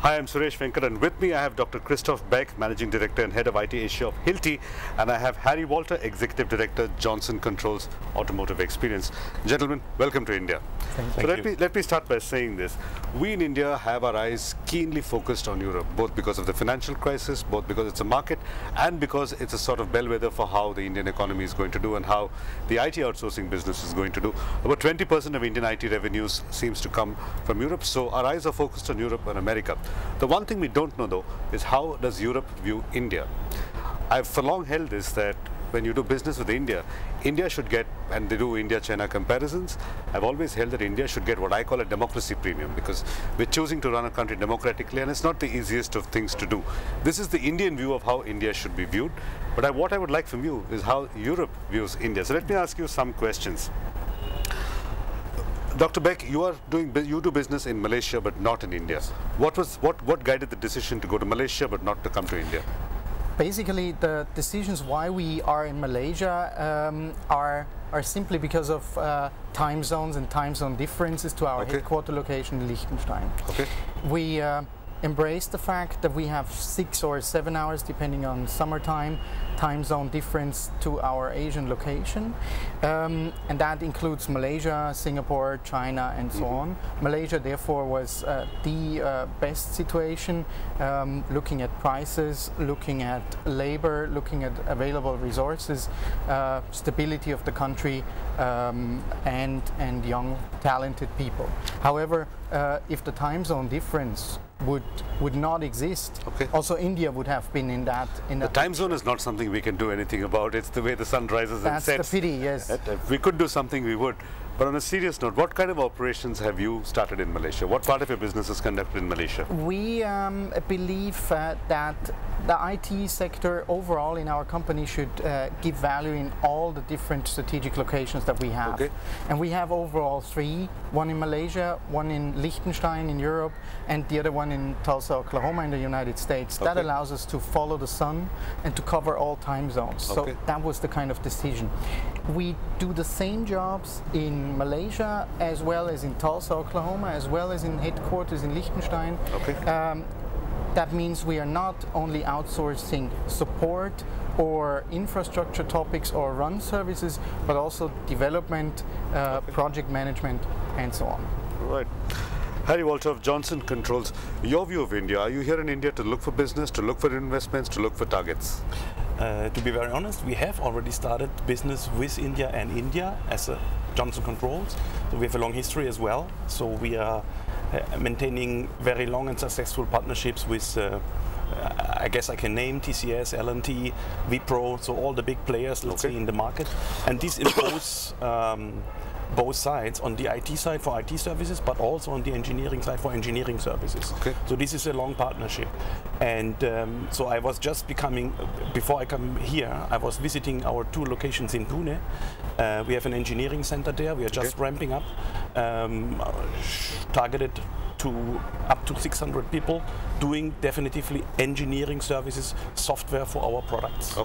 Hi, I'm Suresh Venkat, and with me I have Dr. Christoph Baeck, Managing Director and Head of IT Asia of Hilti, and I have Harry Walter, Executive Director, Johnson Controls Automotive Experience. Gentlemen, welcome to India. Thank you. Let me start by saying this. We in India have our eyes keenly focused on Europe, both because of the financial crisis, both because it's a market, and because it's a sort of bellwether for how the Indian economy is going to do and how the IT outsourcing business is going to do. About 20% of Indian IT revenues seems to come from Europe, so our eyes are focused on Europe and America. The one thing we don't know though is how does Europe view India. I've for long held this that when you do business with India, India should get, and they do India-China comparisons, I've always held that India should get what I call a democracy premium, because we're choosing to run a country democratically and it's not the easiest of things to do. This is the Indian view of how India should be viewed, but what I would like from you is how Europe views India. So let me ask you some questions. Dr. Baeck, you do business in Malaysia but not in India. What guided the decision to go to Malaysia but not to come to India? Basically, the decisions why we are in Malaysia are simply because of time zones and time zone differences to our headquarter location in Liechtenstein. Okay. We embrace the fact that we have 6 or 7 hours, depending on summertime, time zone difference to our Asian location, and that includes Malaysia, Singapore, China, and so on. Malaysia therefore was the best situation, looking at prices, looking at labor, looking at available resources, stability of the country, and young talented people. However, if the time zone difference would not exist, also India would have been in that. The time zone is not something we can do anything about. It's the way the sun rises and sets. That's the pity, yes. If we could do something, we would. But on a serious note, what kind of operations have you started in Malaysia? What part of your business is conducted in Malaysia? We believe that the IT sector overall in our company should give value in all the different strategic locations that we have. And we have overall 3, one in Malaysia, one in Liechtenstein in Europe, and the other one in Tulsa, Oklahoma in the United States. That allows us to follow the sun and to cover all time zones. So that was the kind of decision. We do the same jobs in Malaysia as well as in Tulsa, Oklahoma, as well as in headquarters in Liechtenstein. That means we are not only outsourcing support or infrastructure topics or run services, but also development, project management, and so on. Right. Harry Walter of Johnson Controls, your view of India. Are you here in India to look for business, to look for investments, to look for targets? To be very honest, we have already started business with India and India as a Johnson Controls. So we have a long history as well. So we are maintaining very long and successful partnerships with, I guess I can name TCS, L&T, Wipro, so all the big players, let's say, in the market. And this imposes both sides, on the IT side for IT services, but also on the engineering side for engineering services. So this is a long partnership. And so I was just before I come here, I was visiting our 2 locations in Pune. We have an engineering center there. We are just ramping up, targeted to up to 600 people, doing definitively engineering services, software for our products.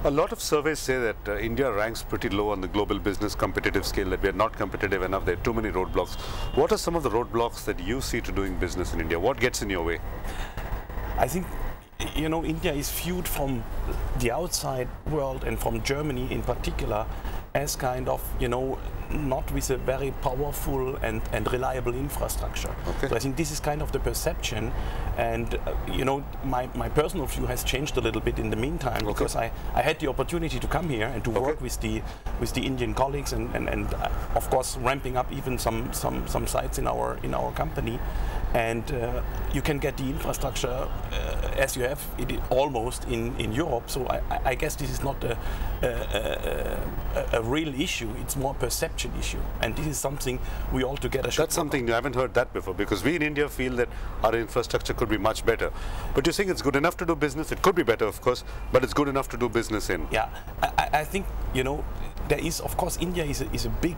A lot of surveys say that India ranks pretty low on the global business competitive scale, that we are not competitive enough, there are too many roadblocks. What are some of the roadblocks that you see to doing business in India? What gets in your way? I think, you know, India is viewed from the outside world and from Germany in particular as kind of, you know, not with a very powerful and reliable infrastructure. So I think this is kind of the perception, and you know, my personal view has changed a little bit in the meantime, because I had the opportunity to come here and to work with the Indian colleagues and of course ramping up even some sites in our company, and you can get the infrastructure as you have it almost in Europe. So I guess this is not a real issue, it's more perception issue, and this is something we all together should. That's something I haven't heard that before, because we in India feel that our infrastructure could be much better, but you're saying it's good enough to do business. It could be better, of course, but it's good enough to do business in. Yeah, I think, you know, there is, of course, India is a big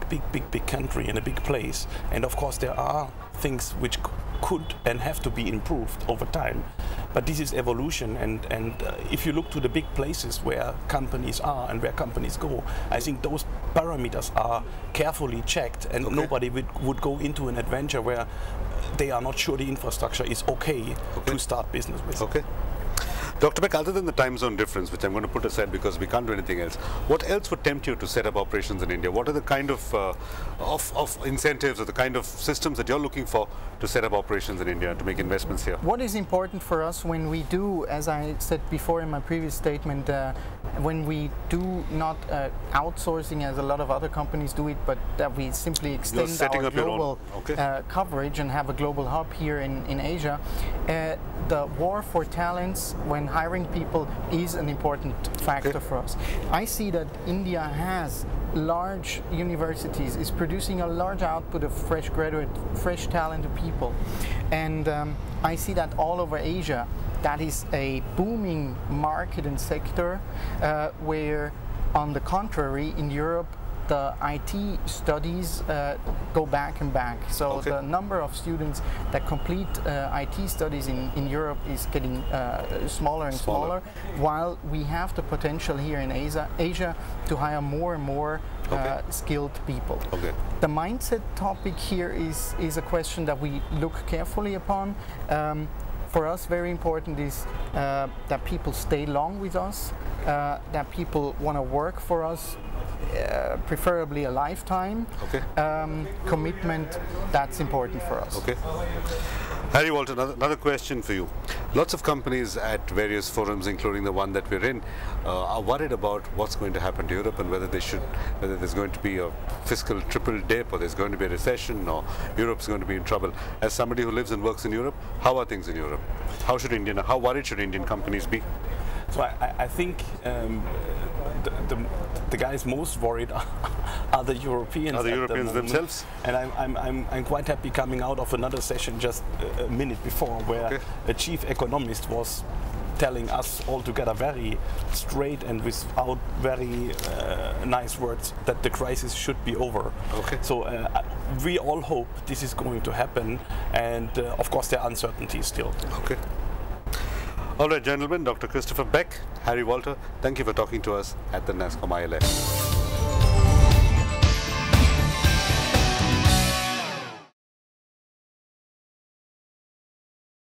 country and a big place, and of course there are things which could and have to be improved over time. But this is evolution, and if you look to the big places where companies are and where companies go, I think those parameters are carefully checked, and nobody would go into an adventure where they are not sure the infrastructure is okay to start business with. Okay. Dr. Baeck, other than the time zone difference, which I'm going to put aside because we can't do anything else, what else would tempt you to set up operations in India? What are the kind of incentives or the kind of systems that you're looking for to set up operations in India, to make investments here? What is important for us when we do, as I said before in my previous statement, when we do not outsourcing as a lot of other companies do it, but that we simply extend our global coverage and have a global hub here in Asia. The war for talents when hiring people is an important factor for us. I see that India has large universities, is producing a large output of fresh graduate, fresh talented people. And I see that all over Asia, that is a booming market and sector where, on the contrary, in Europe, the IT studies go back and back. So the number of students that complete IT studies in Europe is getting smaller and smaller, while we have the potential here in Asia to hire more and more skilled people. The mindset topic here is a question that we look carefully upon. For us, very important is that people stay long with us, that people want to work for us, preferably a lifetime. Commitment, that's important for us. Harry Walter, another question for you. Lots of companies at various forums, including the one that we're in, are worried about what's going to happen to Europe and whether there's going to be a fiscal triple dip, or there's going to be a recession, or Europe's going to be in trouble. As somebody who lives and works in Europe, how are things in Europe? How worried should Indian companies be? So I think the guys most worried are the Europeans. Are the Europeans themselves? And I'm quite happy coming out of another session just a minute before, where a chief economist was telling us all together very straight and without very nice words that the crisis should be over. So we all hope this is going to happen, and of course there are uncertainties still. All right, gentlemen, Dr. Christopher Baeck, Harry Walter, thank you for talking to us at the Nasscom ILF.